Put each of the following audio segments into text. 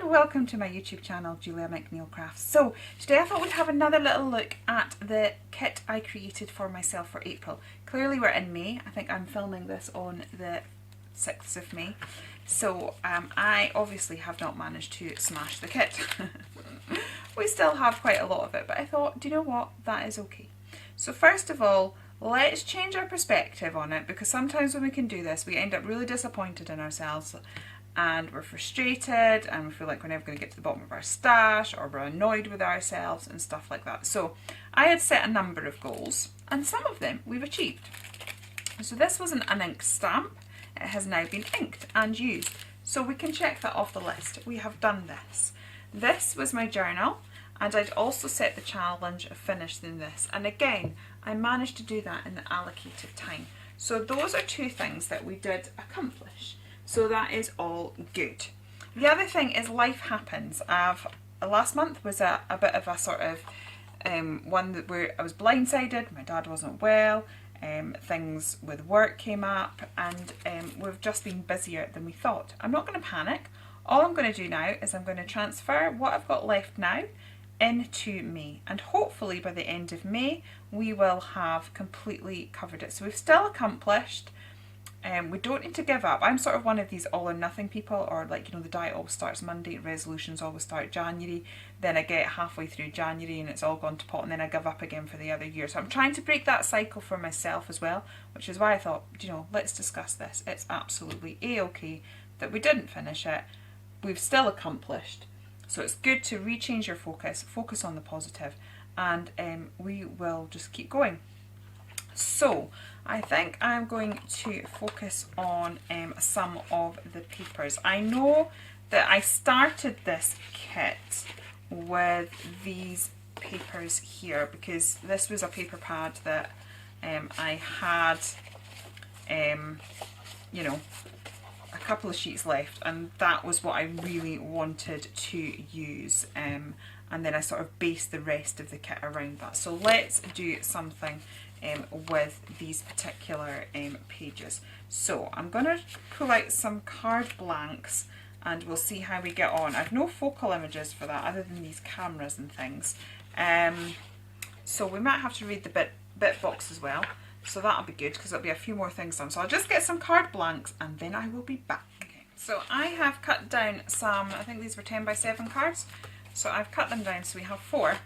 welcome to my YouTube channel, Julia McNeil Crafts. So today I thought we'd have another little look at the kit I created for myself for April. Clearly we're in May. I think I'm filming this on the 6th of May. So I obviously have not managed to smash the kit. We still have quite a lot of it, but I thought, do you know what? That is okay. So first of all, let's change our perspective on it, because sometimes when we can do this, we end up really disappointed in ourselves and we're frustrated and we feel like we're never going to get to the bottom of our stash, or we're annoyed with ourselves and stuff like that. So I had set a number of goals and some of them we've achieved. So this was an uninked stamp. It has now been inked and used. So we can check that off the list. We have done this. This was my journal, and I'd also set the challenge of finishing this. And again, I managed to do that in the allocated time. So those are two things that we did accomplish. So that is all good. The other thing is life happens. Last month was a bit of a sort of one where I was blindsided. My dad wasn't well. Things with work came up, and we've just been busier than we thought. I'm not going to panic. All I'm going to do now is I'm going to transfer what I've got left now into May, and hopefully by the end of May we will have completely covered it. So we've still accomplished. We don't need to give up. I'm sort of one of these all or nothing people, or like, you know, the diet always starts Monday, resolutions always start January, then I get halfway through January and it's all gone to pot, and then I give up again for the other year. So I'm trying to break that cycle for myself as well, which is why I thought, you know, let's discuss this. It's absolutely a-okay that we didn't finish it. We've still accomplished. So it's good to rechange your focus on the positive, and we will just keep going. So I think I'm going to focus on some of the papers. I know that I started this kit with these papers here, because this was a paper pad that I had, you know, a couple of sheets left, and that was what I really wanted to use, and then I sort of based the rest of the kit around that. So let's do something with these particular pages. So I'm going to pull out some card blanks and we'll see how we get on. I've no focal images for that other than these cameras and things, so we might have to read the bit box as well, so that'll be good because there'll be a few more things done. So I'll just get some card blanks and then I will be back. Okay. So I have cut down some, I think these were 10 by 7 cards, so I've cut them down, so we have 4.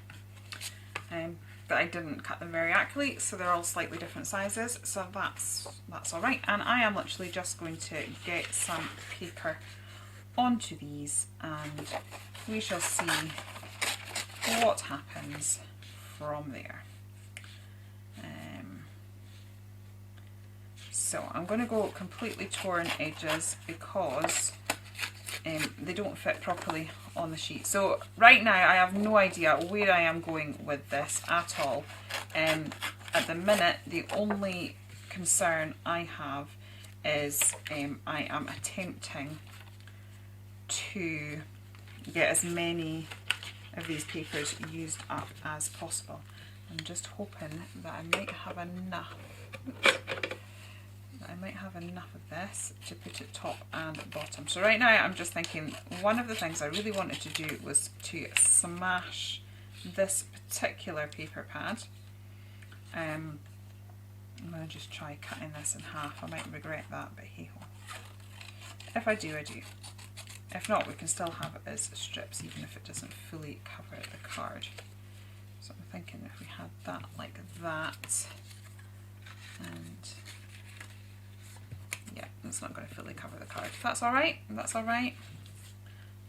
But I didn't cut them very accurately, so they're all slightly different sizes, so that's all right. And I am literally just going to get some paper onto these and we shall see what happens from there. So I'm going to go completely torn edges because they don't fit properly on the sheet. So right now I have no idea where I am going with this at all. At the minute the only concern I have is I am attempting to get as many of these papers used up as possible. I'm just hoping that I might have enough. I might have enough of this to put it top and bottom. So right now I'm just thinking, one of the things I really wanted to do was to smash this particular paper pad. I'm going to just try cutting this in half. I might regret that, but hey ho. If I do, I do. If not, we can still have it as strips even if it doesn't fully cover the card. So I'm thinking if we had that like that, and yeah, it's not going to fully cover the card. If that's alright, that's alright.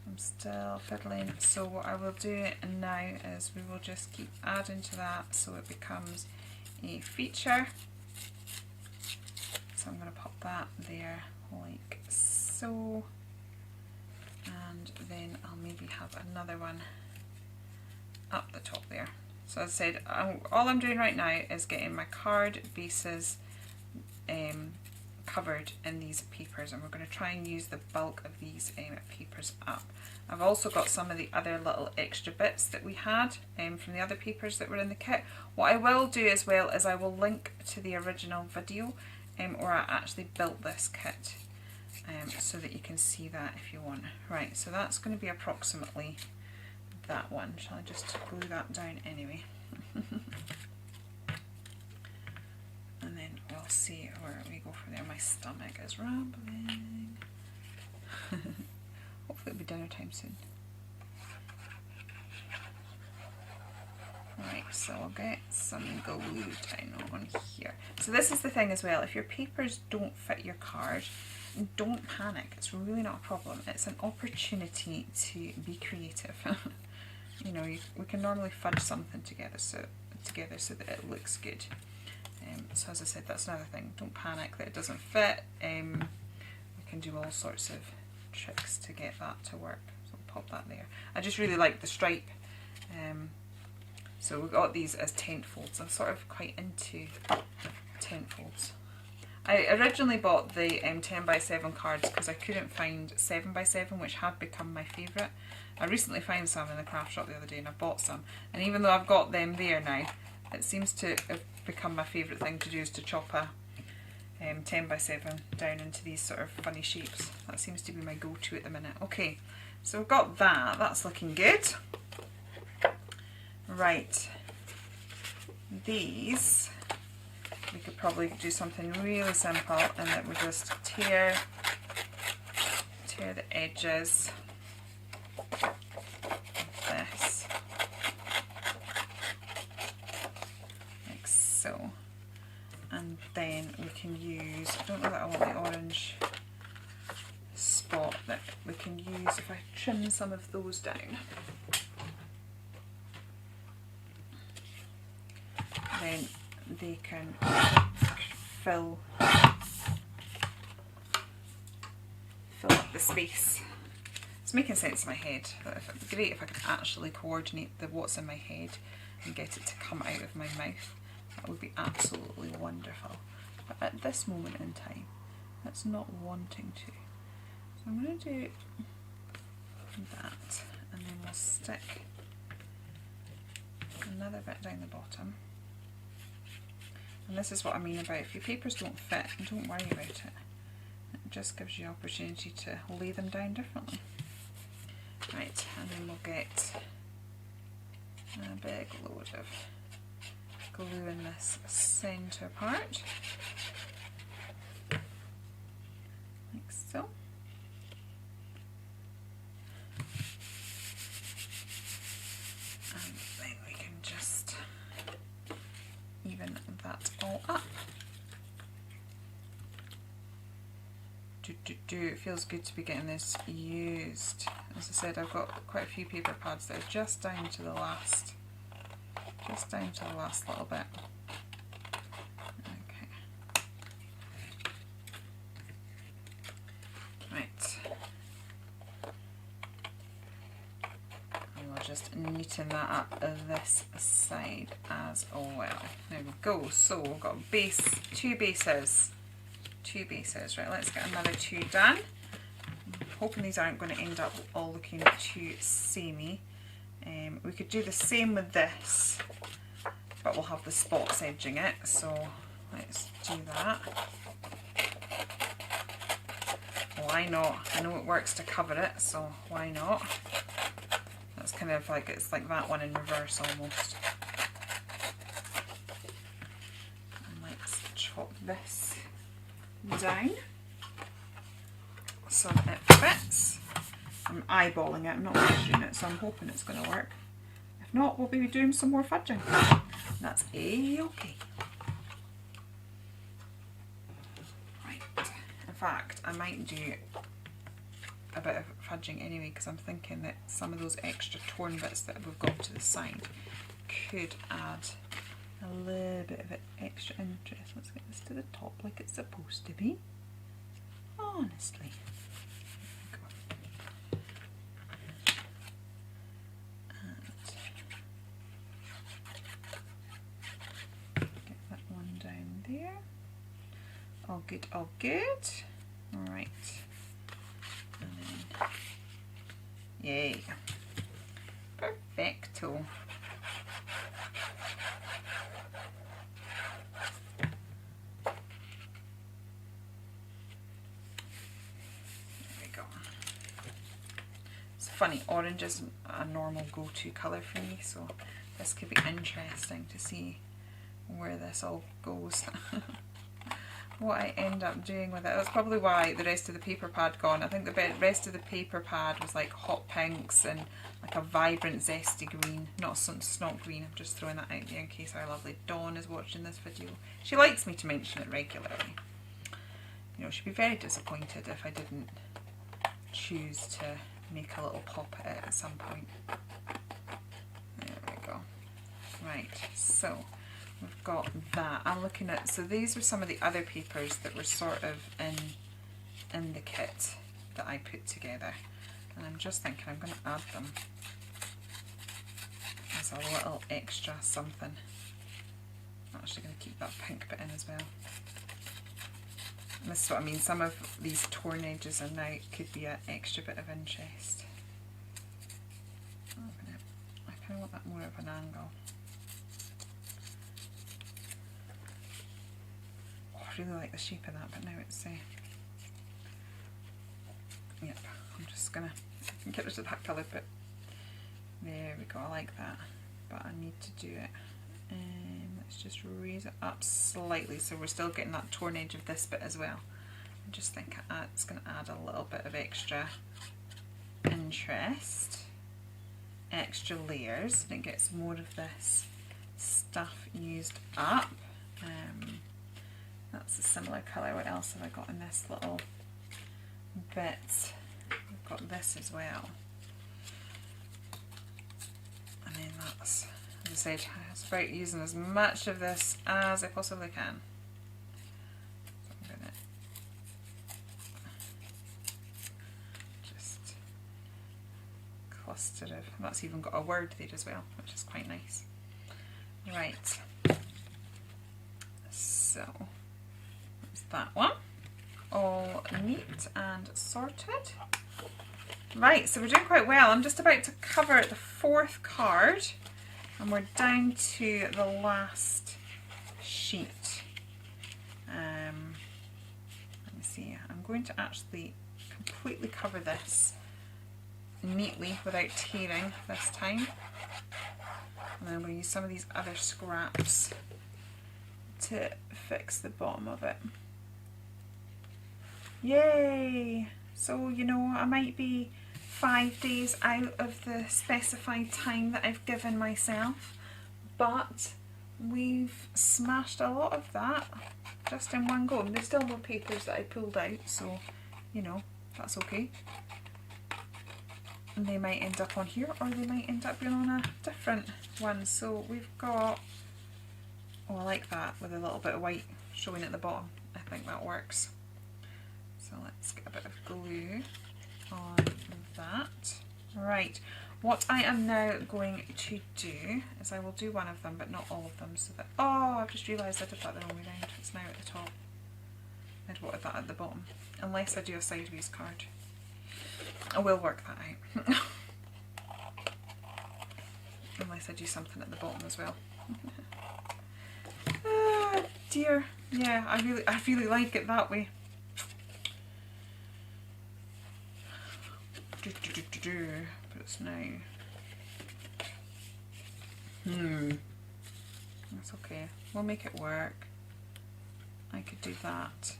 I'm still fiddling. So what I will do now is we will just keep adding to that so it becomes a feature. So I'm going to pop that there like so. And then I'll maybe have another one up the top there. So as I said, all I'm doing right now is getting my card bases covered in these papers, and we're going to try and use the bulk of these papers up. I've also got some of the other little extra bits that we had from the other papers that were in the kit. What I will do as well is I will link to the original video where I actually built this kit. so that you can see that if you want. Right, so that's going to be approximately that one. Shall I just glue that down anyway? And then we'll see where we go from there. My stomach is rambling. Hopefully it'll be dinner time soon. Right, so I'll get some glue down on here. So this is the thing as well, if your papers don't fit your card, don't panic. It's really not a problem. It's an opportunity to be creative. You know, we can normally fudge something together so that it looks good. So as I said, that's another thing. Don't panic that it doesn't fit. We can do all sorts of tricks to get that to work. So I'll pop that there. I just really like the stripe. So we've got these as tent folds. I'm sort of quite into tent folds. I originally bought the 10x7 cards because I couldn't find 7x7, which had become my favourite. I recently found some in the craft shop the other day and I bought some. And even though I've got them there now, it seems to have become my favourite thing to do, is to chop a 10x7 down into these sort of funny shapes. That seems to be my go-to at the minute. Okay, so we've got that. That's looking good. Right, these, we could probably do something really simple and that we just tear the edges of this, like so, and then we can use, I don't know that I want the orange spot, that we can use if I trim some of those down. Then they can fill up the space. It's making sense in my head. It'd be great if I could actually coordinate what's in my head and get it to come out of my mouth. That would be absolutely wonderful. But at this moment in time, that's not wanting to. So I'm going to do that, and then we'll stick another bit down the bottom. And this is what I mean about if your papers don't fit, don't worry about it. It just gives you opportunity to lay them down differently. Right, and then we'll get a big load of glue in this centre part, like so. And then we can just even that all up. It feels good to be getting this used. As I said, I've got quite a few paper pads that are just down to the last little bit. Okay. Right. And we'll just neaten that up this side as well. There we go. So we've got a base, two bases. Right, let's get another two done. I'm hoping these aren't going to end up all looking too samey. We could do the same with this, but we'll have the spots edging it, so let's do that. Why not? I know it works to cover it, so why not? That's kind of like, it's like that one in reverse almost. And let's chop this down so that it fits. I'm eyeballing it, I'm not measuring it, so I'm hoping it's going to work. If not, we'll be doing some more fudging. That's a-okay. Right, in fact, I might do a bit of fudging anyway, because I'm thinking that some of those extra torn bits that we've got to the side could add a little bit of extra interest. Let's get this to the top like it's supposed to be. Honestly. And get that one down there. All good, all good. Alright. And then, yay. Perfecto. funny, orange isn't a normal go-to colour for me, so this could be interesting to see where this all goes. What I end up doing with it. That's probably why the rest of the paper pad gone. I think the rest of the paper pad was like hot pinks and like a vibrant zesty green. Not snot green, I'm just throwing that out there in case our lovely Dawn is watching this video. She likes me to mention it regularly. You know, she'd be very disappointed if I didn't choose to make a little pop at it at some point. There we go. Right, so we've got that. I'm looking at, so these were some of the other papers that were sort of in the kit that I put together, and I'm just thinking I'm going to add them as a little extra something. I'm actually going to keep that pink bit in as well. And this is what I mean, some of these torn edges are now could be an extra bit of interest. I kind of want that more of an angle. I really like the shape of that, but now it's yep, I'm just gonna get rid of that colour bit. There we go, I like that, but I need to do it. Let's just raise it up slightly so we're still getting that torn edge of this bit as well. I just think it's going to add a little bit of extra interest, extra layers, and it gets more of this stuff used up. That's a similar colour. What else have I got in this little bit? I've got this as well. And then that's, as I said, it's about using as much of this as I possibly can. So I'm going to just cluster of, that's even got a word there as well, which is quite nice. Right, so that one, all neat and sorted. Right, so we're doing quite well. I'm just about to cover the fourth card and we're down to the last sheet. Let me see, I'm going to actually completely cover this neatly without tearing this time, and then I'm going to use some of these other scraps to fix the bottom of it. Yay! So, you know, I might be 5 days out of the specified time that I've given myself, but we've smashed a lot of that just in one go. And there's still more papers that I pulled out, so, you know, that's okay. And they might end up on here, or they might end up being on a different one. So we've got, oh, I like that with a little bit of white showing at the bottom. I think that works. So let's get a bit of glue on that. Right, what I am now going to do is I will do one of them but not all of them, so that, oh, I've just realised I did that the wrong way round. It's now at the top. I'd wanted that at the bottom, unless I do a sideways card. I will work that out. Unless I do something at the bottom as well. Ah, dear. Yeah, I really like it that way. But it's now. That's okay. We'll make it work. I could do that.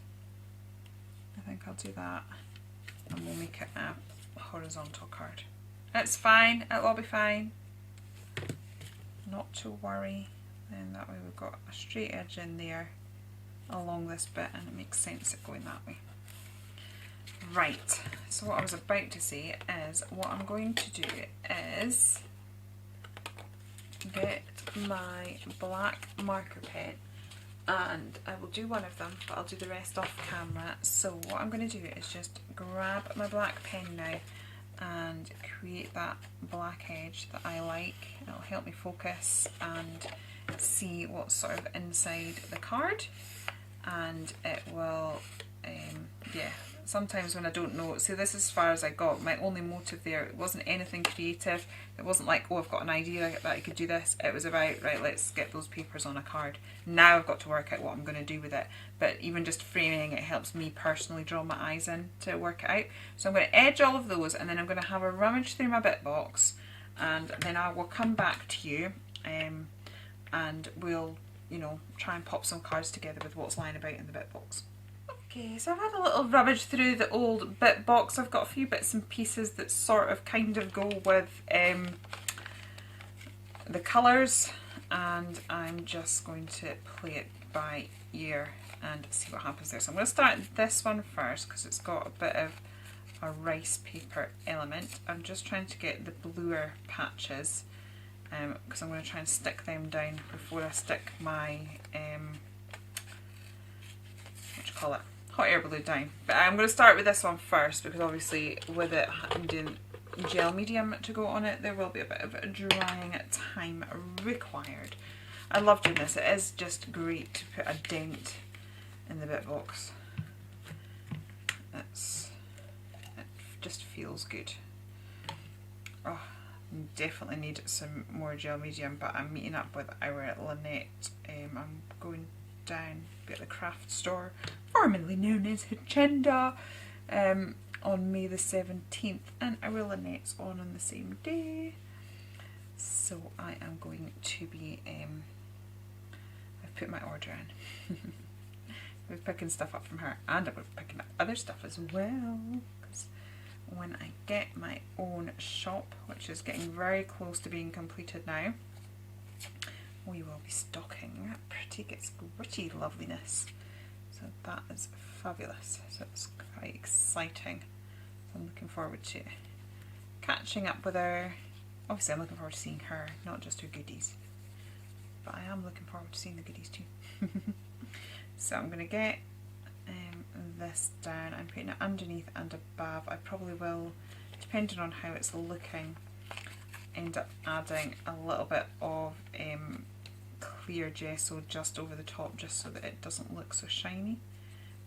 I think I'll do that. And we'll make it a horizontal card. It's fine. It'll all be fine. Not to worry. Then that way we've got a straight edge in there along this bit, and it makes sense it going that way. Right, so what I was about to say is what I'm going to do is get my black marker pen, and I will do one of them, but I'll do the rest off camera. So what I'm going to do is just grab my black pen now and create that black edge that I like. It'll help me focus and see what's sort of inside the card, and it will, yeah, sometimes when I don't know, see, this is as far as I got. My only motive there, it wasn't anything creative. It wasn't like, oh, I've got an idea that I could do this. It was about, right, let's get those papers on a card. Now I've got to work out what I'm going to do with it. But even just framing it helps me personally draw my eyes in to work it out. So I'm going to edge all of those, and then I'm going to have a rummage through my bit box, and then I will come back to you, and we'll, you know, try and pop some cards together with what's lying about in the bit box. Okay, so I've had a little rummage through the old bit box. I've got a few bits and pieces that sort of kind of go with the colours, and I'm just going to play it by ear and see what happens there. So I'm going to start this one first because it's got a bit of a rice paper element. I'm just trying to get the bluer patches because I'm going to try and stick them down before I stick my what do you call it, hot air balloon down. But I'm going to start with this one first because obviously with it I'm doing gel medium to go on it, there will be a bit of a drying time required. I love doing this. It is just great to put a dent in the bit box. It just feels good. Oh, definitely need some more gel medium, but I'm meeting up with our Lynette. I'm going down at the craft store, formerly known as Hachinda, on May the 17th, and our Lynette's on the same day. So I am going to be, I've put my order in. We're picking stuff up from her, and I'm picking up other stuff as well, because when I get my own shop, which is getting very close to being completed now, we will be stocking pretty gritty loveliness. So that is fabulous. So it's quite exciting. So I'm looking forward to catching up with her. Obviously I'm looking forward to seeing her, not just her goodies. But I am looking forward to seeing the goodies too. So I'm going to get this down. I'm putting it underneath and above. I probably will, depending on how it's looking, end up adding a little bit of clear gesso just over the top, just so that it doesn't look so shiny.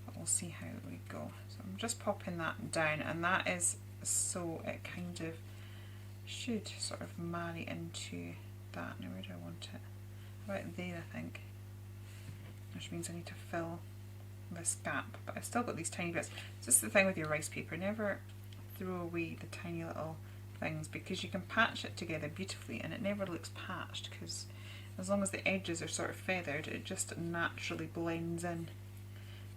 But we'll see how we go. So I'm just popping that down, and that is so it kind of should sort of marry into that. Now where do I want it? About there, I think. Which means I need to fill this gap, but I've still got these tiny bits. It's just the thing with your rice paper, never throw away the tiny little things, because you can patch it together beautifully and it never looks patched, because as long as the edges are sort of feathered, it just naturally blends in.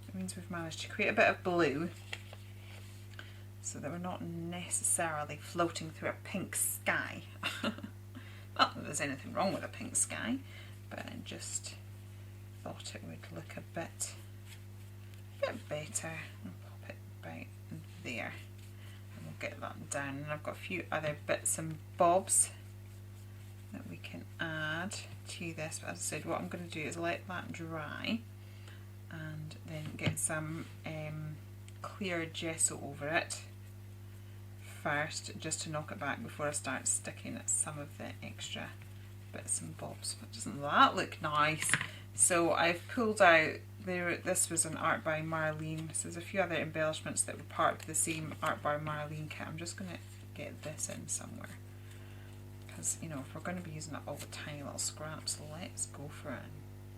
It means we've managed to create a bit of blue so that we're not necessarily floating through a pink sky. Not that there's anything wrong with a pink sky, but I just thought it would look a bit better. I'll pop it about there and we'll get that down. And I've got a few other bits and bobs that we can add to this, but as I said, what I'm going to do is let that dry and then get some clear gesso over it first, just to knock it back before I start sticking some of the extra bits and bobs. But doesn't that look nice? So I've pulled out there, this was an Art by Marlene, so there's a few other embellishments that were part of the same Art by Marlene kit. I'm just going to get this in somewhere, because, you know, if we're going to be using up all the tiny little scraps, let's go for it and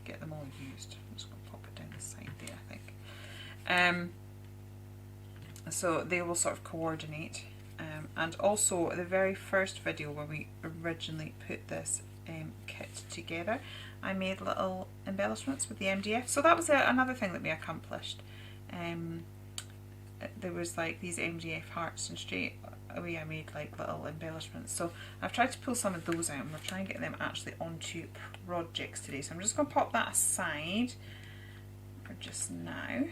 get them all used. I'm just going to pop it down the side there, I think. So they will sort of coordinate, and also the very first video when we originally put this kit together, I made little embellishments with the MDF, so that was another thing that we accomplished. There was like these MDF hearts, and straight away I made like little embellishments. So I've tried to pull some of those out, and we're trying to get them actually onto projects today. So I'm just going to pop that aside for just now,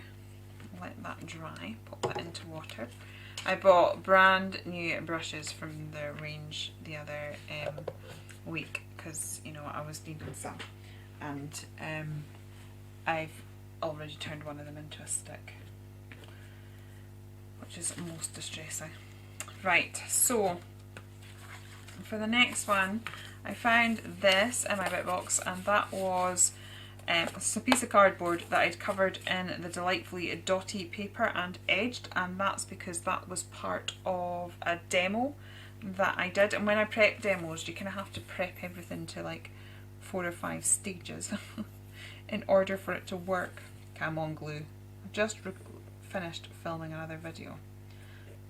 let that dry, pop that into water. I bought brand new brushes from the range the other week, because, you know, I was needing some, and I've already turned one of them into a stick, which is most distressing. Right, so for the next one I found this in my bit box, and that was It's a piece of cardboard that I'd covered in the delightfully dotty paper and edged, and that's because that was part of a demo that I did. And when I prep demos, you kind of have to prep everything to like 4 or 5 stages in order for it to work. Come on, glue. I've just finished filming another video,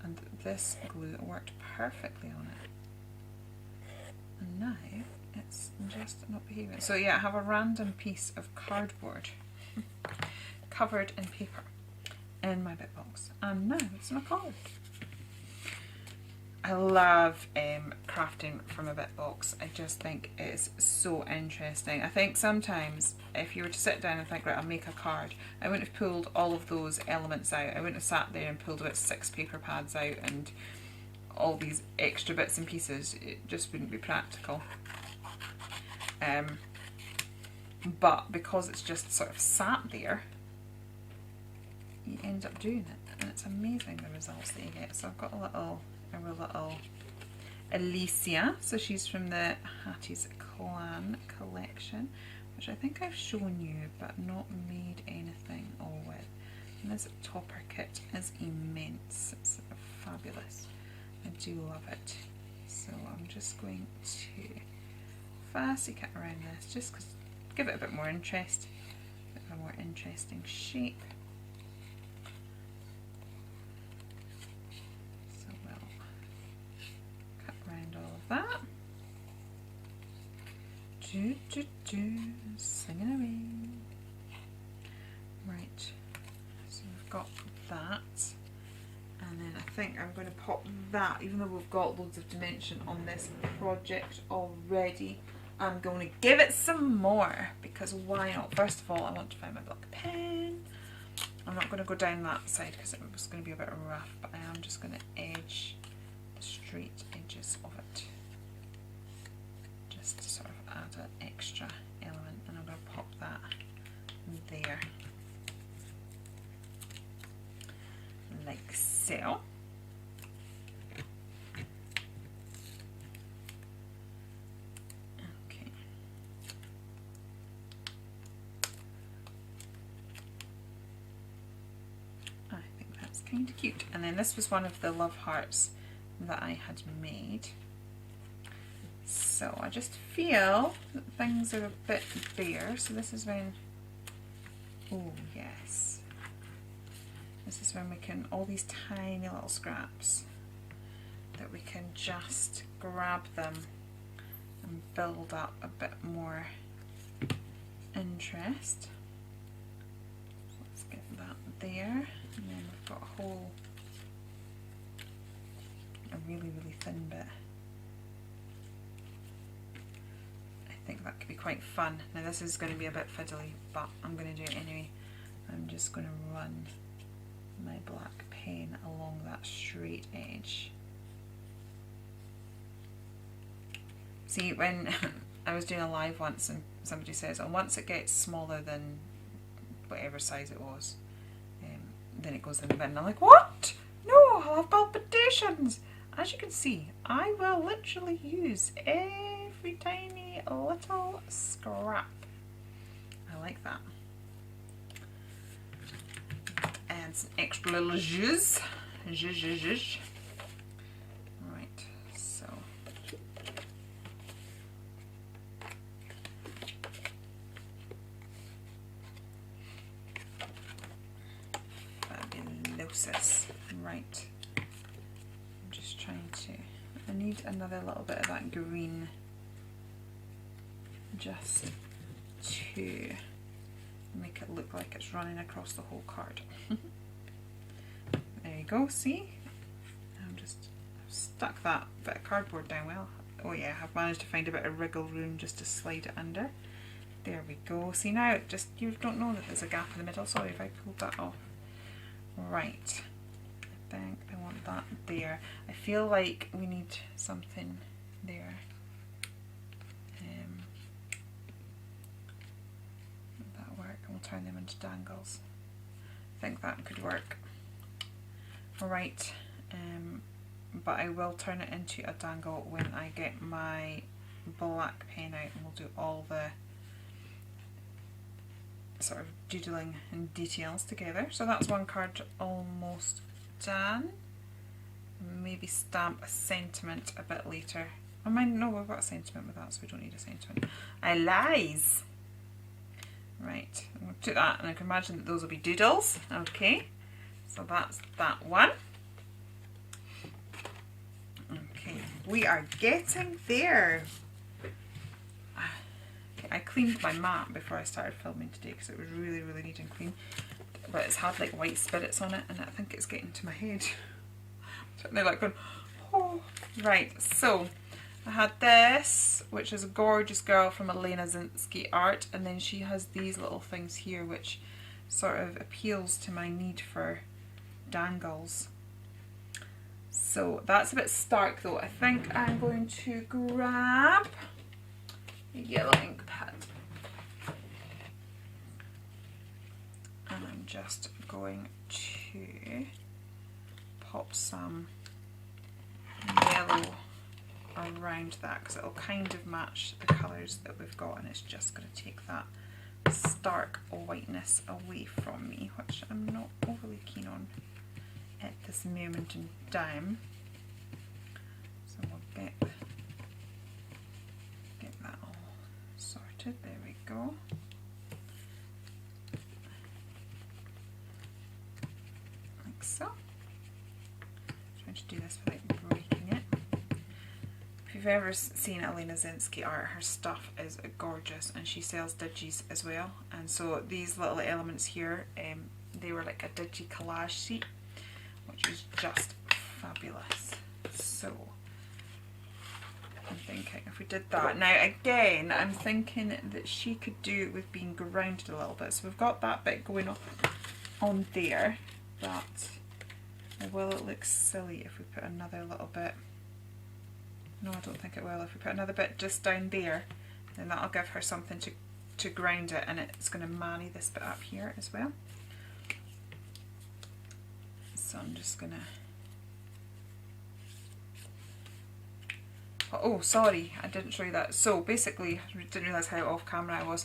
and this glue worked perfectly on it. And now it's just not behaving. So yeah, I have a random piece of cardboard covered in paper in my bit box, and now it's my card. I love crafting from a bit box. I just think it's so interesting. I think sometimes if you were to sit down and think, right, I'll make a card, I wouldn't have pulled all of those elements out. I wouldn't have sat there and pulled about 6 paper pads out and all these extra bits and pieces. It just wouldn't be practical. But because it's just sort of sat there, you end up doing it, and it's amazing the results that you get. So I've got our little Alicia, so she's from the Hattie's Clan collection, which I think I've shown you but not made anything all with. And this topper kit is immense, it's fabulous, I do love it. So I'm just going to fussy cut around this, just because give it a bit more interest, a bit of a more interesting shape. So we'll cut around all of that. Singing away. Right, so we've got that. And then I think I'm going to pop that, even though we've got loads of dimension on this project already, I'm going to give it some more, because why not? First of all, I want to find my black pen. I'm not going to go down that side because it was going to be a bit rough, but I am just going to edge the straight edges of it, just to sort of add an extra element, and I'm going to pop that there, like so. Okay. I think that's kind of cute. And then this was one of the love hearts that I had made. So I just feel that things are a bit bare. So this is when, oh yes. This is when we can, all these tiny little scraps, that we can just grab them and build up a bit more interest. So let's get that there, and then we've got a really thin bit. I think that could be quite fun. Now this is going to be a bit fiddly, but I'm going to do it anyway. I'm just going to run my black pen along that straight edge. See, when I was doing a live once and somebody says, oh, once it gets smaller than whatever size it was, then it goes in the bin. And I'm like, what? No, I'll have palpitations. As you can see, I will literally use every tiny little scrap. I like that. And some extra little zhuzh. Right, so fabulosus. Right, I'm just trying to, I need another little bit of that green just to make it look like it's running across the whole card. There you go, see? I've stuck that bit of cardboard down well. Oh yeah, I've managed to find a bit of wriggle room just to slide it under. There we go. See now, it just, you don't know that there's a gap in the middle. Sorry if I pulled that off. Right, I think I want that there. I feel like we need something there. We'll turn them into dangles. I think that could work. Alright, but I will turn it into a dangle when I get my black pen out, and we'll do all the sort of doodling and details together. So that's one card almost done. Maybe stamp a sentiment a bit later. I might, no, we've got a sentiment with that, so we don't need a sentiment. I lies. Right, I'm going to do that, and I can imagine that those will be doodles. Okay, so that's that one. Okay, we are getting there. Okay, I cleaned my mat before I started filming today because it was really, really neat and clean. But it's had like white spirits on it, and I think it's getting to my head. So they're like going, oh. Right, so I had this, which is a gorgeous girl from Elena Zinsky art, and then she has these little things here which sort of appeals to my need for dangles. So that's a bit stark though. I think I'm going to grab a yellow ink pad, and I'm just going to pop some yellow around that because it'll kind of match the colours that we've got, and it's just going to take that stark whiteness away from me, which I'm not overly keen on at this moment in time. So we'll get that all sorted. There we go. Like so. Trying to do this without breaking it. If you've ever seen Elena Zinsky art, her stuff is gorgeous, and she sells digis as well. And so these little elements here, they were like a digi collage sheet, which is just fabulous. So I'm thinking if we did that. Now again, I'm thinking that she could do it with being grounded a little bit. So we've got that bit going on there, but will it look silly if we put another little bit? No, I don't think it will. If we put another bit just down there, then that'll give her something to ground it, and it's going to marry this bit up here as well. So I'm just going to... Oh, sorry, I didn't show you that. So basically, I didn't realise how off camera I was.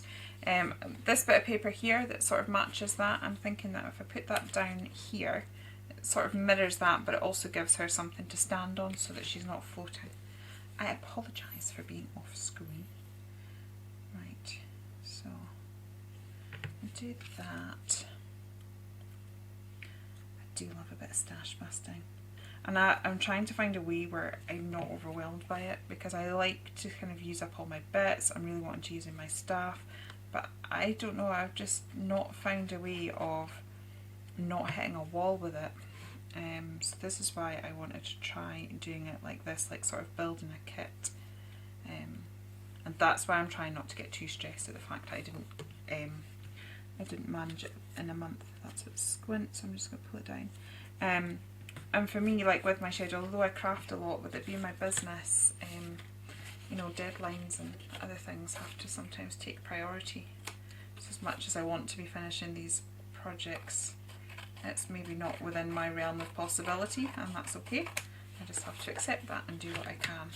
This bit of paper here that sort of matches that, I'm thinking that if I put that down here, it sort of mirrors that, but it also gives her something to stand on so that she's not floating. I apologise for being off screen. Right, so I do that. I do love a bit of stash busting. And I'm trying to find a way where I'm not overwhelmed by it, because I like to kind of use up all my bits. I'm really wanting to use in my staff, but I don't know, I've just not found a way of not hitting a wall with it. So this is why I wanted to try doing it like this, like sort of building a kit. And that's why I'm trying not to get too stressed at the fact that I didn't manage it in a month. That's a bit squint, so I'm just going to pull it down. And for me, like with my schedule, although I craft a lot, with it being my business, you know, deadlines and other things have to sometimes take priority. So as much as I want to be finishing these projects, it's maybe not within my realm of possibility, and that's okay. I just have to accept that and do what I can.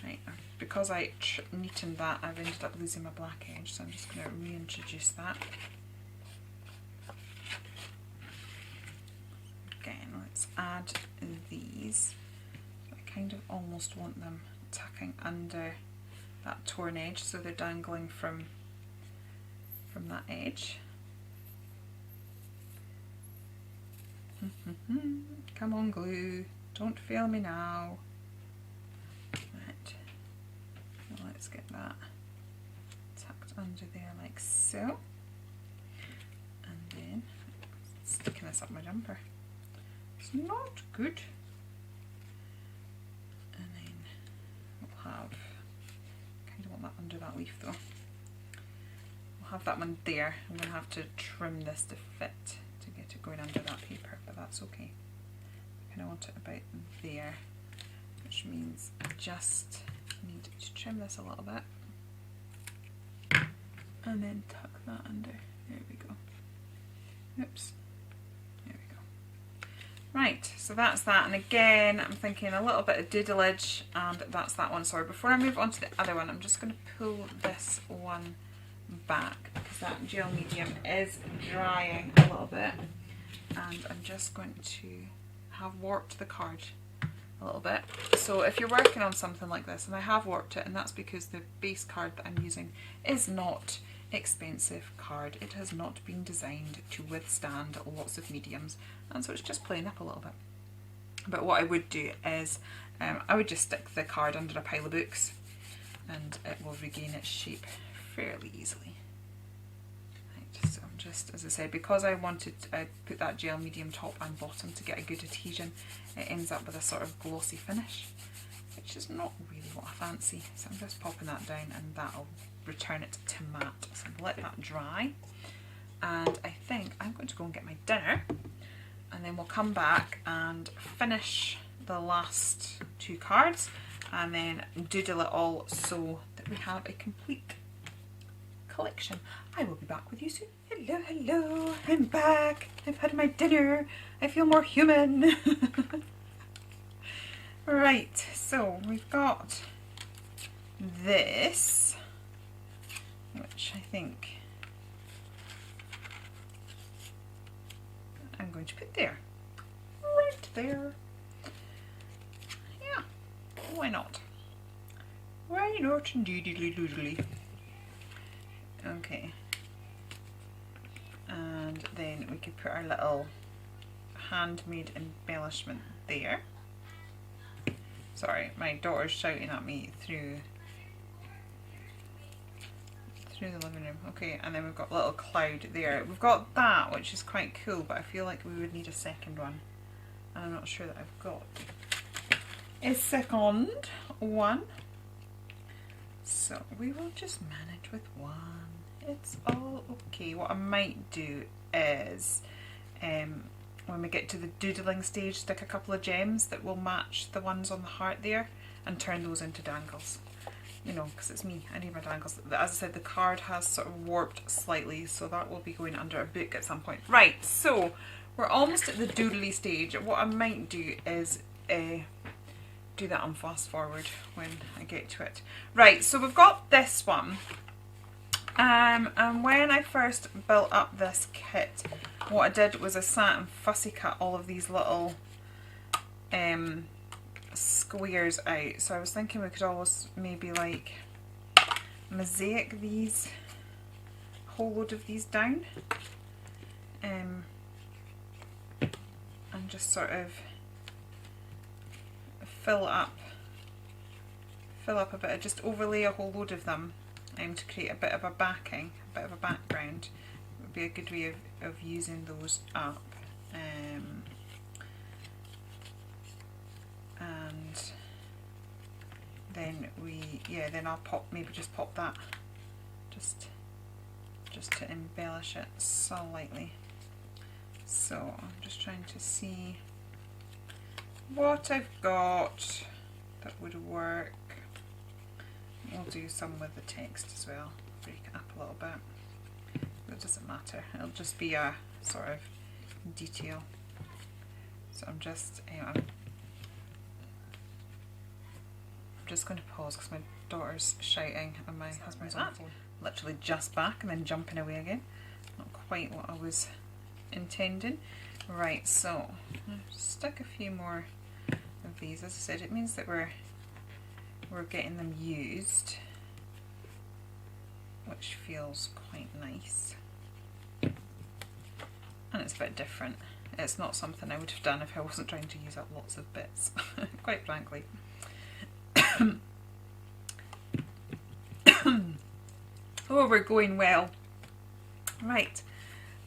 Right, because I neatened that, I've ended up losing my black edge, so I'm just going to reintroduce that. Again, let's add these. I kind of almost want them tucking under that torn edge, so they're dangling from that edge. Come on, glue, don't fail me now. Right, well, let's get that tucked under there like so, and then sticking this up my jumper. It's not good. And then we'll have, kind of want that under that leaf though. We'll have that one there. I'm going to have to trim this to fit to get it going under that paper, but that's okay. I kind of want it about there, which means I just need to trim this a little bit and then tuck that under. There we go. Oops. There we go. Right, so that's that, and again I'm thinking a little bit of doodleage, and that's that one. Sorry, before I move on to the other one, I'm just going to pull this one back because that gel medium is drying a little bit, and I'm just going to have warped the card a little bit. So if you're working on something like this, and I have warped it, and that's because the base card that I'm using is not expensive card. It has not been designed to withstand lots of mediums, and so it's just playing up a little bit. But what I would do is I would just stick the card under a pile of books and it will regain its shape fairly easily. Right, so I'm just, as I said, because I wanted to put that gel medium top and bottom to get a good adhesion, it ends up with a sort of glossy finish, which is not really what I fancy. So I'm just popping that down and that'll return it to matte. So I'll let that dry, and I think I'm going to go and get my dinner, and then we'll come back and finish the last two cards and then doodle it all so that we have a complete collection. I will be back with you soon. Hello, hello, I'm back. I've had my dinner. I feel more human. Right, so we've got this, which I think I'm going to put there. Right there. Yeah, why not? Why not indeedly. Okay. And then we could put our little handmade embellishment there. Sorry, my daughter's shouting at me through the living room. Okay, and then we've got a little cloud there. We've got that, which is quite cool, but I feel like we would need a second one. And I'm not sure that I've got a second one. So we will just manage with one. It's all okay. What I might do is, when we get to the doodling stage, stick a couple of gems that will match the ones on the heart there and turn those into dangles. You know, because it's me, I need my dangles. As I said, the card has sort of warped slightly, so that will be going under a book at some point. Right, so we're almost at the doodly stage. What I might do is do that on fast forward when I get to it. Right, so we've got this one. And when I first built up this kit, what I did was I sat and fussy cut all of these little squares out. So I was thinking we could always maybe like mosaic these, whole load of these down, and just sort of fill up a bit, just overlay a whole load of them to create a bit of a backing, a bit of a background. It would be a good way of using those up. And then then I'll just pop that just to embellish it slightly. So I'm just trying to see what I've got that would work. We'll do some with the text as well, break it up a little bit. It doesn't matter, it'll just be a sort of detail. So I'm just going to pause because my daughter's shouting and my husband's on the phone. Literally just back and then jumping away again. Not quite what I was intending. Right, so I'll stick a few more of these. As I said, it means that we're getting them used, which feels quite nice. And it's a bit different. It's not something I would have done if I wasn't trying to use up lots of bits, quite frankly. Oh, we're going well. Right,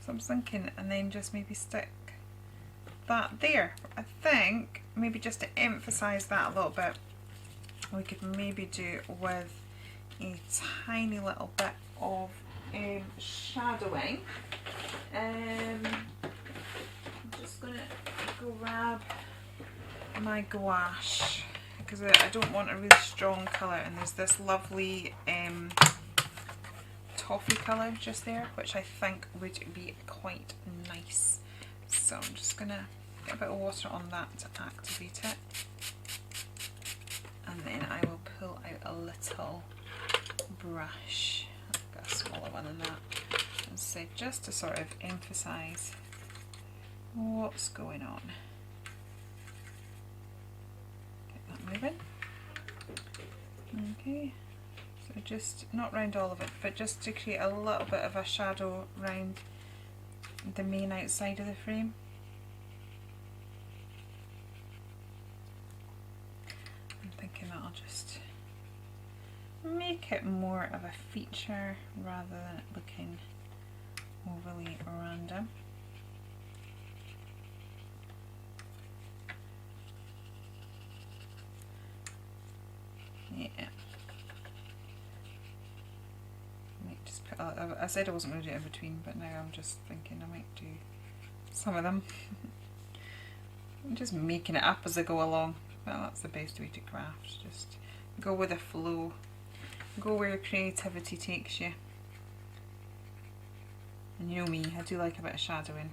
so I'm thinking, and then just maybe stick that there. I think maybe just to emphasize that a little bit, we could maybe do with a tiny little bit of shadowing. I'm just going to grab my gouache because I don't want a really strong colour, and there's this lovely toffee colour just there, which I think would be quite nice. So I'm just going to get a bit of water on that to activate it. And then I will pull out a little brush. I've got a smaller one and that. And say just to sort of emphasise what's going on. Get that moving. Okay, so just not round all of it, but just to create a little bit of a shadow round the main outside of the frame. I'm thinking that'll just make it more of a feature rather than it looking overly random. Yeah. Might just put, I said I wasn't going to do it in between, but now I'm just thinking I might do some of them. I'm just making it up as I go along. Well, that's the best way to craft. Just go with the flow. Go where your creativity takes you. And you know me, I do like a bit of shadowing.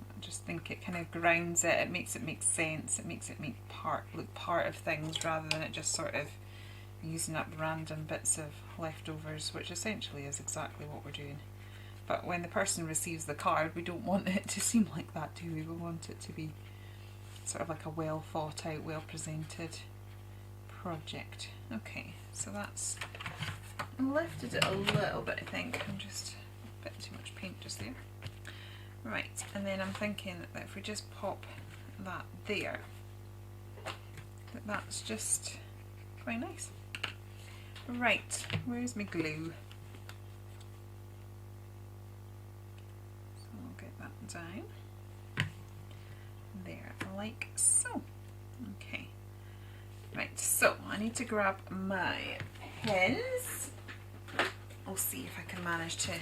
I just think it kind of grounds it, it makes make sense, it makes it look part of things rather than it just sort of using up random bits of leftovers, which essentially is exactly what we're doing. But when the person receives the card, we don't want it to seem like that, do we? We want it to be sort of like a well thought out, well presented project. Okay, so that's lifted it a little bit, I think. I'm just a bit too much paint just there. Right, and then I'm thinking that if we just pop that there, that's just quite nice. Right, where's my glue? So I'll get that down. There, like so. Okay. Right, so I need to grab my pens. I'll see if I can manage to,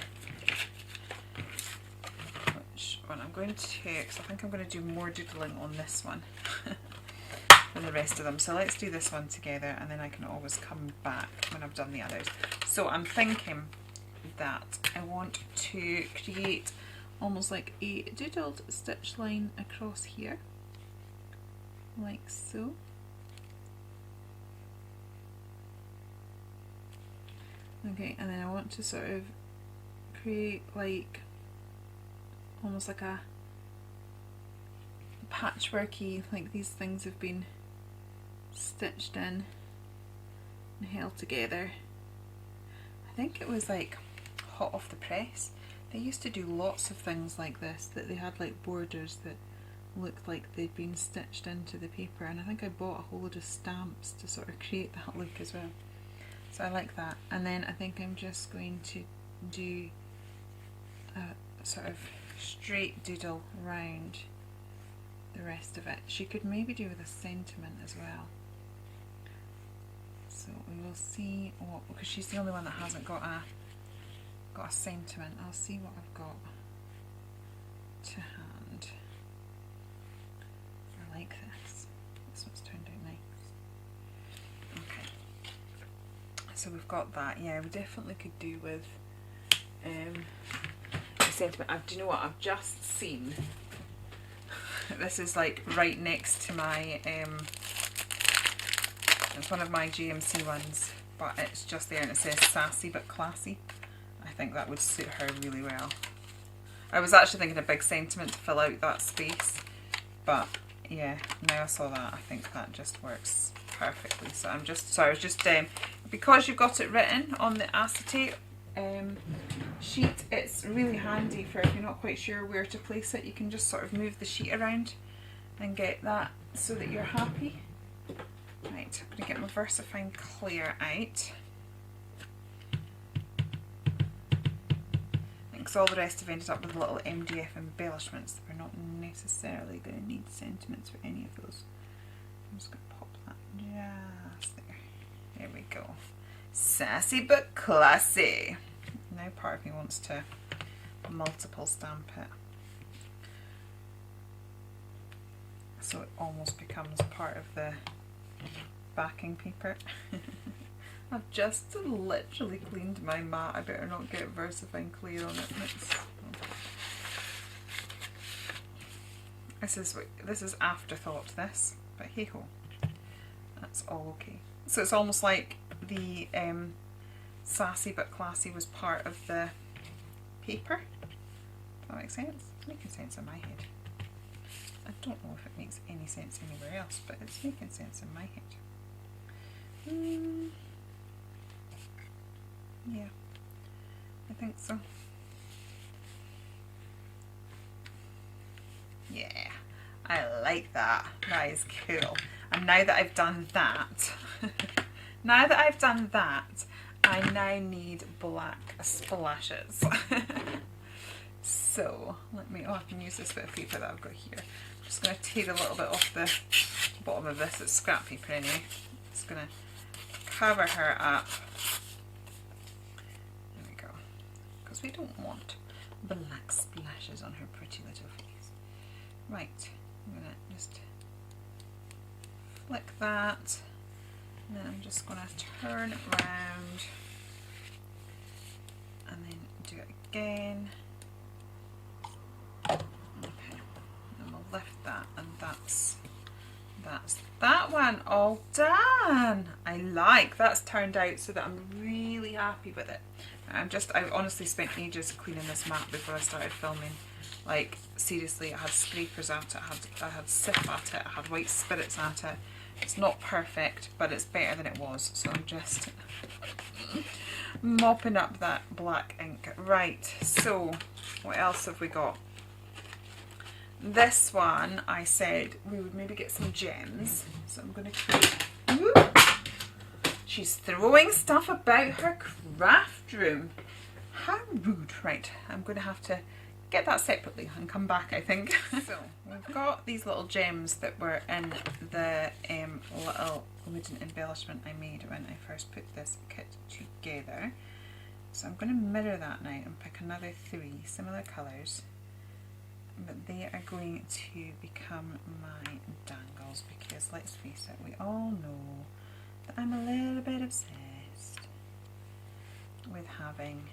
which one I'm going to take, because I think I'm going to do more doodling on this one than the rest of them. So let's do this one together and then I can always come back when I've done the others. So I'm thinking that I want to create almost like a doodled stitch line across here, like so. Okay, and then I want to sort of create like almost like a patchworky, like these things have been stitched in and held together. I think it was like hot off the press. They used to do lots of things like this, that they had like borders that looked like they'd been stitched into the paper, and I think I bought a whole load of stamps to sort of create that look as well. So I like that. And then I think I'm just going to do a sort of straight doodle around the rest of it. She could maybe do with a sentiment as well. So we will see what, because she's the only one that hasn't got a sentiment. I'll see what I've got to hand. I like this. This one's turned out nice. Okay. So we've got that. Yeah, we definitely could do with a sentiment. Do you know what? I've just seen. This is like right next to my. It's one of my GMC ones, but it's just there and it says sassy but classy. I think that would suit her really well. I was actually thinking a big sentiment to fill out that space, but yeah, now I saw that, I think that just works perfectly. So I'm just, sorry, I was just, because you've got it written on the acetate sheet, it's really handy for if you're not quite sure where to place it. You can just sort of move the sheet around and get that so that you're happy. Right, I'm going to get my VersaFine Clear out. Because all the rest have ended up with little MDF embellishments that we're not necessarily going to need sentiments for any of those. I'm just going to pop that just there. There we go. Sassy but classy. Now part of me wants to multiple stamp it, so it almost becomes part of the backing paper. I've just literally cleaned my mat. I better not get VersaFine Clear on it. This is afterthought, this, but hey ho, that's all okay. So it's almost like the sassy but classy was part of the paper. Does that make sense? It's making sense in my head. I don't know if it makes any sense anywhere else, but it's making sense in my head. Yeah, I think so. Yeah, I like that. That is cool. And now that I've done that, I now need black splashes. So let me, I can use this bit of paper that I've got here. I'm just going to tear a little bit off the bottom of this. It's scrap paper anyway. Just going to cover her up. There we go. Because we don't want black splashes on her pretty little face. Right, I'm going to just flick that. And then I'm just going to turn around and then do it again. Okay, and we'll lift that, and that's that one all done. I like that's turned out so that I'm really happy with it. I've honestly spent ages cleaning this mat before I started filming. Like seriously, I had scrapers at it, I had sip at it, I had white spirits at it. It's not perfect, but it's better than it was, so I'm just mopping up that black ink. Right, so what else have we got? This one I said we would maybe get some gems, so I'm going to create... Ooh, she's throwing stuff about her craft room. How rude. Right, I'm going to have to get that separately and come back, I think. So we've got these little gems that were in the little wooden embellishment I made when I first put this kit together. So I'm going to mirror that now and pick another 3 similar colours, but they are going to become my dangles, because let's face it, we all know that I'm a little bit obsessed with having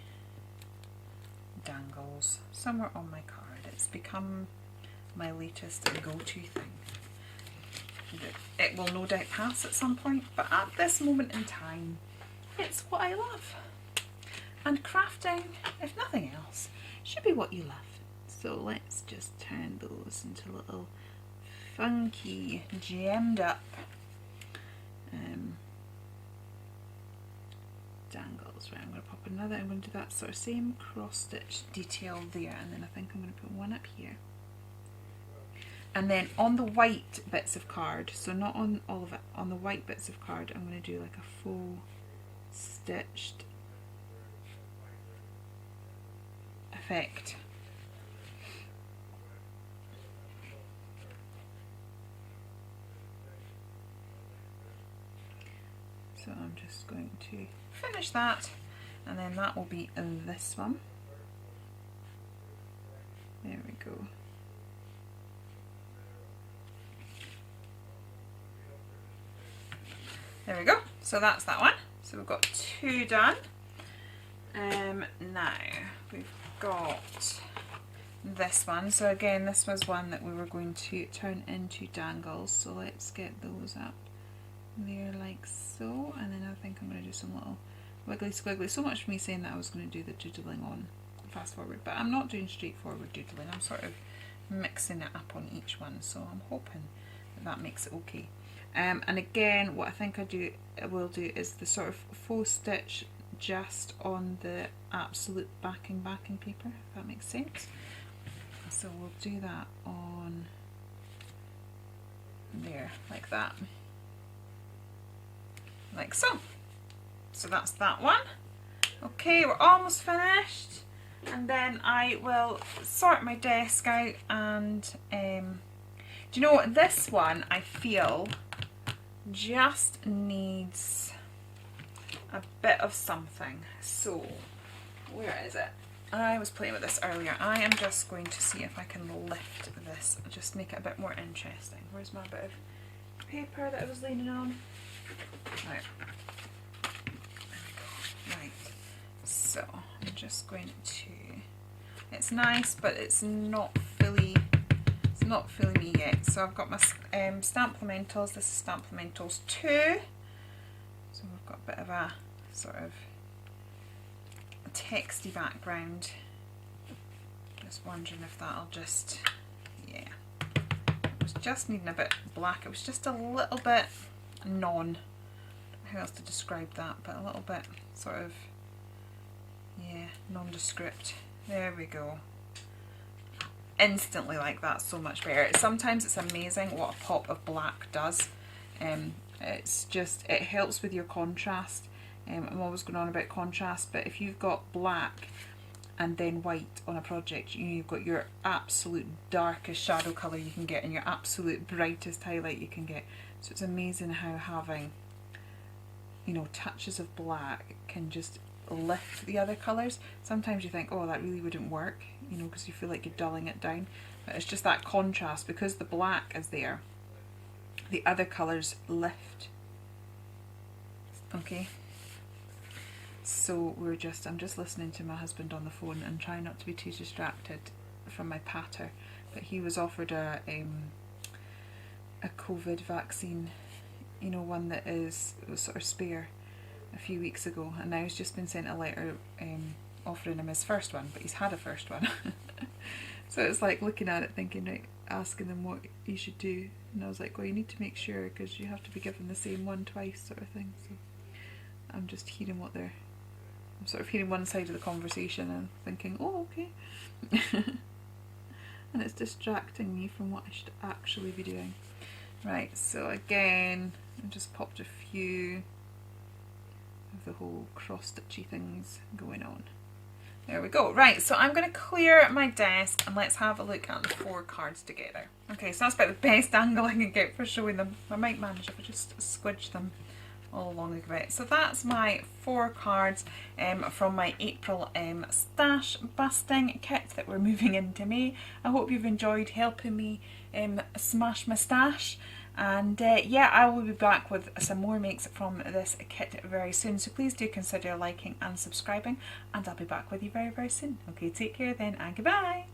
dangles somewhere on my card. It's become my latest go-to thing. It will no doubt pass at some point, but at this moment in time, it's what I love. And crafting, if nothing else, should be what you love. So let's just turn those into little funky, gemmed up dangles. Right, I'm going to pop another, I'm going to do that sort of same cross stitch detail there, and then I think I'm going to put one up here. And then on the white bits of card, so not on all of it, on the white bits of card, I'm going to do like a faux stitched effect. So I'm just going to finish that, and then that will be this one. There we go. There we go. So that's that one. So we've got 2 done. Now we've got this one. So again, this was one that we were going to turn into dangles. So let's get those up there like so, and then I think I'm going to do some little wiggly squiggly. So much for me saying that I was going to do the doodling on fast forward, but I'm not doing straightforward doodling. I'm sort of mixing it up on each one, so I'm hoping that that makes it okay. And again, what I think I will do is the sort of faux stitch just on the absolute backing paper, if that makes sense. So we'll do that on there, like that. Like so. So that's that one. Okay, we're almost finished, and then I will sort my desk out, and do you know what, this one I feel just needs a bit of something. So where is it? I was playing with this earlier. I am just going to see if I can lift this, just make it a bit more interesting. Where's my bit of paper that I was leaning on? Right. There we go. Right. So I'm just going to, it's nice, but it's not fully me yet. So I've got my Stamp Lamentals. This is Stamp Lamentals 2. So we've got a bit of a sort of texty background. Just wondering if that'll just, yeah. It was just needing a bit black. It was just a little bit how else to describe that, but a little bit sort of, yeah, nondescript. There we go. Instantly like that, so much better. Sometimes it's amazing what a pop of black does. It's just, it helps with your contrast. I'm always going on about contrast, but if you've got black and then white on a project, you've got your absolute darkest shadow colour you can get and your absolute brightest highlight you can get. So it's amazing how having, you know, touches of black can just lift the other colours. Sometimes you think, oh, that really wouldn't work, you know, because you feel like you're dulling it down. But it's just that contrast, because the black is there, the other colours lift. Okay. So I'm just listening to my husband on the phone and trying not to be too distracted from my patter. But he was offered a COVID vaccine, you know, one that was sort of spare, a few weeks ago, and now he's just been sent a letter offering him his first one, but he's had a first one. So it's like looking at it thinking, right, asking them what he should do, and I was like, well, you need to make sure, because you have to be given the same one twice, sort of thing. So I'm just hearing I'm sort of hearing one side of the conversation and thinking, oh, okay. And it's distracting me from what I should actually be doing. Right, so again, I just popped a few of the whole cross-stitchy things going on. There we go. Right, so I'm going to clear my desk and let's have a look at the 4 cards together. Okay, so that's about the best angle I can get for showing them. I might manage if I just squidge them all along a bit. So that's my 4 cards from my April stash busting kit that we're moving into May. I hope you've enjoyed helping me smash my stash. And yeah, I will be back with some more makes from this kit very soon. So please do consider liking and subscribing, and I'll be back with you very, very soon. Okay, take care then, and goodbye.